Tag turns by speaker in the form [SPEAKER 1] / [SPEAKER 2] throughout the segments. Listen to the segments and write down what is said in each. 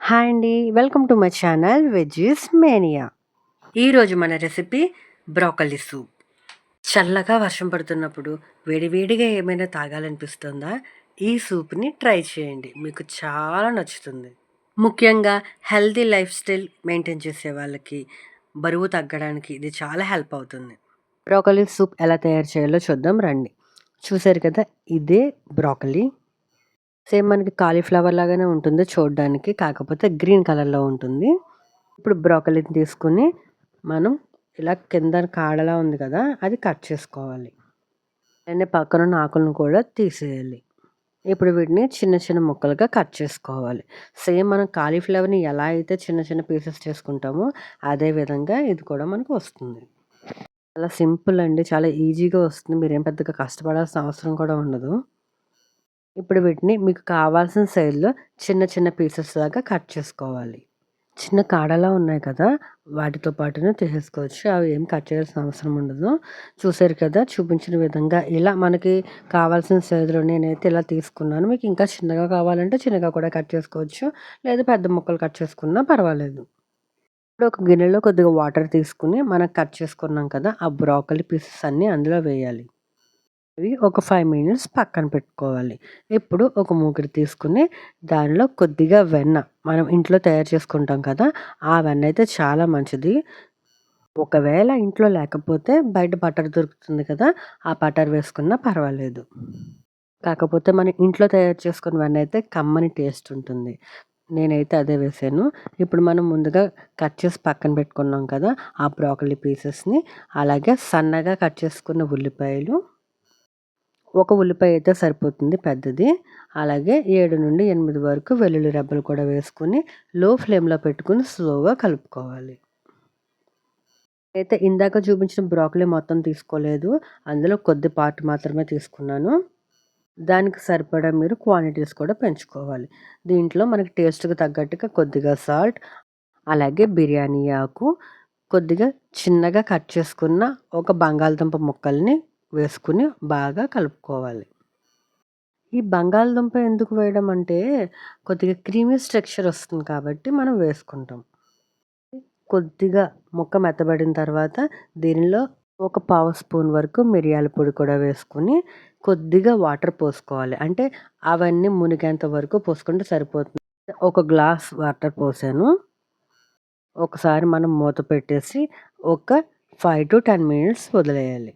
[SPEAKER 1] Hi అండి. Welcome to my channel veggies mania. ఈరోజు మన రెసిపీ బ్రోకలీ సూప్. చల్లగా వర్షం పడుతున్నప్పుడు వేడివేడిగా ఏమైనా తాగాలనిపిస్తుందా? ఈ సూప్‌ని ట్రై చేయండి. మీకు చాలా నచ్చుతుంది. ముఖ్యంగా హెల్తీ లైఫ్ స్టైల్ మెయింటైన్ చేసే వాళ్ళకి, బరువు తగ్గడానికి ఇది చాలా హెల్ప్ అవుతుంది. బ్రోకలీ సూప్ ఎలా తయారు చేయాలో చూద్దాం రండి. చూసారు కదా, ఇదే బ్రోకలీ. సేమ్ మనకి కాలీఫ్లవర్ లాగానే ఉంటుంది చూడడానికి. కాకపోతే గ్రీన్ కలర్‌లో ఉంటుంది. ఇప్పుడు బ్రోకలీని తీసుకొని మనం ఇలా కింద కాడలా ఉంది కదా, అది కట్ చేసుకోవాలి. అలానే పక్కనున్న ఆకులను కూడా తీసేయాలి. ఇప్పుడు వీటిని చిన్న చిన్న ముక్కలుగా కట్ చేసుకోవాలి. సేమ్ మనం కాలీఫ్లవర్‌ని ఎలా అయితే చిన్న చిన్న పీసెస్ చేసుకుంటామో అదే విధంగా ఇది కూడా మనకు వస్తుంది. చాలా సింపుల్ అండి. చాలా ఈజీగా వస్తుంది. మీరేం పెద్దగా కష్టపడాల్సిన అవసరం కూడా ఉండదు. ఇప్పుడు వీటిని మీకు కావాల్సిన సైజులో చిన్న చిన్న పీసెస్ లాగా కట్ చేసుకోవాలి. చిన్న కాడలా ఉన్నాయి కదా, వాటితో పాటునే తీసేసుకోవచ్చు. అవి ఏం కట్ చేయాల్సిన అవసరం ఉండదు. చూసారు కదా, చూపించిన విధంగా ఇలా మనకి కావాల్సిన సైజులో నేనైతే ఇలా తీసుకున్నాను. మీకు ఇంకా చిన్నగా కావాలంటే చిన్నగా కూడా కట్ చేసుకోవచ్చు. లేదా పెద్ద ముక్కలు కట్ చేసుకున్నా పర్వాలేదు. ఇప్పుడు ఒక గిన్నెలో కొద్దిగా వాటర్ తీసుకుని మనం కట్ చేసుకున్నాం కదా, ఆ బ్రోకలీ పీసెస్ అన్నీ అందులో వేయాలి. అవి ఒక 5 మినిట్స్ పక్కన పెట్టుకోవాలి. ఇప్పుడు ఒక మూకుడు తీసుకొని దానిలో కొద్దిగా వెన్న, మనం ఇంట్లో తయారు చేసుకుంటాం కదా, ఆ వెన్న అయితే చాలా మంచిది. ఒకవేళ ఇంట్లో లేకపోతే బయట బటర్ దొరుకుతుంది కదా, ఆ బటర్ వేసుకున్నా పర్వాలేదు. కాకపోతే మనం ఇంట్లో తయారు చేసుకున్న వెన్న అయితే కమ్మని టేస్ట్ ఉంటుంది. నేనైతే అదే వేసాను. ఇప్పుడు మనం ముందుగా కట్ చేసి పక్కన పెట్టుకున్నాం కదా, ఆ బ్రోకలీ పీసెస్‌ని, అలాగే సన్నగా కట్ చేసుకున్న ఉల్లిపాయలు, ఒక ఉల్లిపాయ అయితే సరిపోతుంది పెద్దది. అలాగే 7-8 వరకు వెల్లుల్లి రెబ్బలు కూడా వేసుకొని లో ఫ్లేమ్‌లో పెట్టుకొని స్లోగా కలుపుకోవాలి. అయితే ఇందాక చూపించిన బ్రోకలీ మొత్తం తీసుకోలేదు. అందులో కొద్ది పార్ట్ మాత్రమే తీసుకున్నాను. దానికి సరిపడా మీరు క్వాంటిటీస్ కూడా పెంచుకోవాలి. దీంట్లో మనకి టేస్ట్‌కి తగ్గట్టుగా కొద్దిగా సాల్ట్, అలాగే బిర్యానీ ఆకు, కొద్దిగా చిన్నగా కట్ చేసుకున్న ఒక బంగాళదుంప ముక్కల్ని వేసుకొని బాగా కలుపుకోవాలి. ఈ బంగాళదుంప ఎందుకు వేయడం అంటే, కొద్దిగా క్రీమీ స్ట్రక్చర్ వస్తుంది కాబట్టి మనం వేసుకుంటాం. కొద్దిగా ముక్క మెత్తబడిన తర్వాత దీనిలో ఒక పావు స్పూన్ వరకు మిరియాల పొడి కూడా వేసుకొని, కొద్దిగా వాటర్ పోసుకోవాలి. అంటే అవన్నీ మునిగేంత వరకు పోసుకుంటే సరిపోతుంది. ఒక గ్లాస్ వాటర్ పోసాను. ఒకసారి మనం మూత పెట్టేసి ఒక 5-10 మినిట్స్ వదిలేయాలి.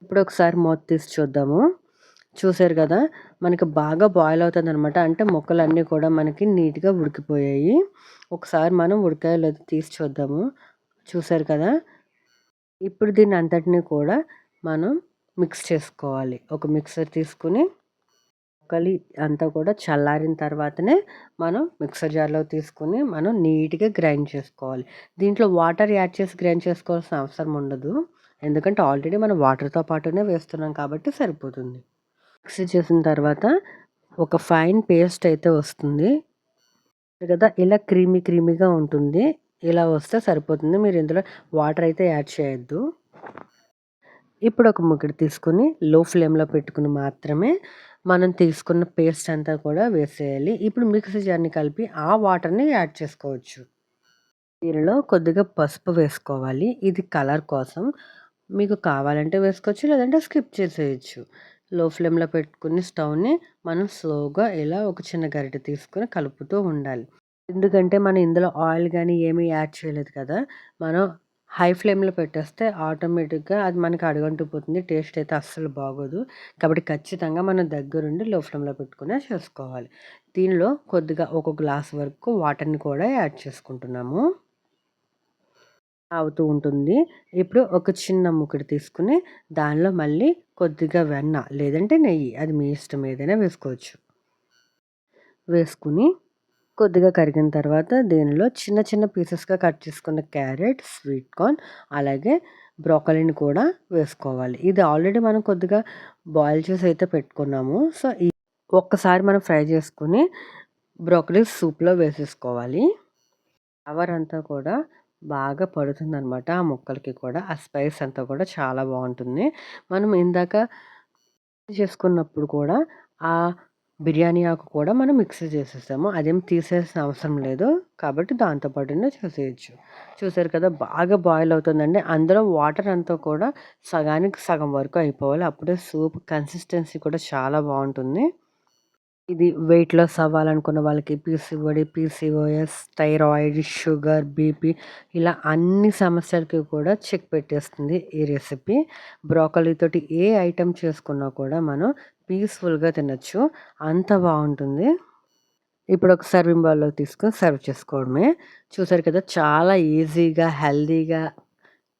[SPEAKER 1] ఇప్పుడు ఒకసారి మూత తీసి చూద్దాము. చూసారు కదా, మనకి బాగా బాయిల్ అవుతుందనమాట. అంటే ముక్కలన్నీ కూడా మనకి నీట్‌గా ఉడికిపోయాయి. ఒకసారి మనం ఉడికాయో లేదో తీసి చూద్దాము. చూసారు కదా, ఇప్పుడు దీన్ని అంతటిని కూడా మనం మిక్స్ చేసుకోవాలి. ఒక మిక్సర్ తీసుకొని బ్రోకలీ అంతా కూడా చల్లారిన తర్వాతనే మనం మిక్సర్ జార్‌లో తీసుకొని మనం నీట్‌గా గ్రైండ్ చేసుకోవాలి. దీంట్లో వాటర్ యాడ్ చేసి గ్రైండ్ చేసుకోవాల్సిన అవసరం ఉండదు. ఎందుకంటే ఆల్రెడీ మనం వాటర్‌తో పాటునే వేస్తున్నాం కాబట్టి సరిపోతుంది. మిక్సీ చేసిన తర్వాత ఒక ఫైన్ పేస్ట్ అయితే వస్తుంది కదా, ఇలా క్రీమీగా ఉంటుంది. ఇలా వస్తే సరిపోతుంది. మీరు ఇందులో వాటర్ అయితే యాడ్ చేయొద్దు. ఇప్పుడు ఒక ముకుడు తీసుకొని లో ఫ్లేమ్‌లో పెట్టుకొని మాత్రమే మనం తీసుకున్న పేస్ట్ అంతా కూడా వేసేయాలి. ఇప్పుడు మిక్సీ జార్‌ని కలిపి ఆ వాటర్‌ని యాడ్ చేసుకోవచ్చు. దీనిలో కొద్దిగా పసుపు వేసుకోవాలి. ఇది కలర్ కోసం. మీకు కావాలంటే వేసుకోవచ్చు. లేదంటే స్కిప్ చేసేయొచ్చు. లో ఫ్లేమ్‌లో పెట్టుకుని స్టవ్‌ని మనం స్లోగా ఇలా ఒక చిన్న గరిటె తీసుకొని కలుపుతూ ఉండాలి. ఎందుకంటే మనం ఇందులో ఆయిల్ గానీ ఏమీ యాడ్ చేయలేదు కదా, మనం హై ఫ్లేమ్‌లో పెట్టేస్తే ఆటోమేటిక్‌గా అది మనకి అడుగంటిపోతుంది. టేస్ట్ అయితే అస్సలు బాగోదు. కాబట్టి ఖచ్చితంగా మనం దగ్గరుండి లో ఫ్లేమ్‌లో పెట్టుకునే చేసుకోవాలి. దీనిలో కొద్దిగా ఒక గ్లాస్ వరకు వాటర్‌ని కూడా యాడ్ చేసుకుంటున్నాము. అవుతూ ఉంటుంది. ఇప్పుడు ఒక చిన్న మూకుడు తీసుకొని దానిలో మళ్ళీ కొద్దిగా వెన్న లేదంటే నెయ్యి, అది మీ ఇష్టం, ఏదైనా వేసుకోవచ్చు. వేసుకొని కొద్దిగా కరిగిన తర్వాత దీనిలో చిన్న చిన్న పీసెస్‌గా కట్ చేసుకున్న క్యారెట్, స్వీట్ కార్న్, అలాగే బ్రోకలీని కూడా వేసుకోవాలి. ఇది ఆల్రెడీ మనం కొద్దిగా బాయిల్ చేసి అయితే పెట్టుకున్నాము. సో, ఒక్కసారి మనం ఫ్రై చేసుకొని బ్రోకలీ సూప్‌లో వేసేసుకోవాలి. ఫ్లేవర్ అంతా కూడా బాగా పడుతుందనమాట. ఆ ముక్కలకి కూడా ఆ స్పైస్ అంతా కూడా చాలా బావుంటుంది. మనం ఇందాక చేసుకున్నప్పుడు కూడా ఆ బిర్యానీ ఆకు కూడా మనం మిక్సీ చేసేసాము. అదేం తీసేయాల్సిన అవసరం లేదు. కాబట్టి దాంతో పాటునే చేసేయొచ్చు. చూసారు కదా! బాగా బాయిల్ అవుతుందండి. అందులో వాటర్ అంతా కూడా సగానికి సగం వరకు అయిపోవాలి. అప్పుడే సూప్ కన్సిస్టెన్సీ కూడా చాలా బావుంటుంది. ఇది వెయిట్ లాస్ అవ్వాలనుకున్న వాళ్ళకి PCOD, PCOS, thyroid, sugar, BP ఇలా అన్ని సమస్యలకి కూడా చెక్ పెట్టేస్తుంది ఈ రెసిపీ. బ్రోకలీ తోటి ఏ ఐటెమ్ చేసుకున్నా కూడా మనం పీస్‌ఫుల్‌గా తినొచ్చు. అంత బావుంటుంది. ఇప్పుడు ఒక సర్వింగ్ బౌల్‌లోకి తీసుకొని సర్వ్ చేసుకోవడమే. చూసారు కదా! చాలా ఈజీగా, హెల్తీగా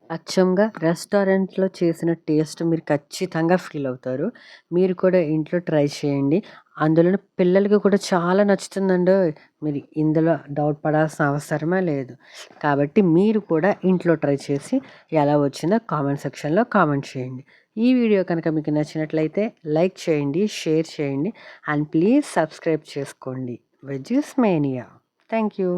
[SPEAKER 1] అచ్చంగా రెస్టారెంట్‌లో చేసిన టేస్ట్ మీరు ఖచ్చితంగా ఫీల్ అవుతారు. మీరు కూడా ఇంట్లో ట్రై చేయండి. అందులోను పిల్లలకి కూడా చాలా నచ్చుతుందండోయ్! మీరు ఇందులో డౌట్ పడాల్సిన అవసరమే లేదు. కాబట్టి మీరు కూడా ఇంట్లో ట్రై చేసి ఎలా వచ్చిందో కామెంట్ సెక్షన్‌లో కామెంట్ చేయండి. ఈ వీడియో కనుక మీకు నచ్చినట్లయితే లైక్ చేయండి, షేర్ చేయండి అండ్ ప్లీజ్ సబ్స్క్రైబ్ చేసుకోండి. Veggies mania. Thank you.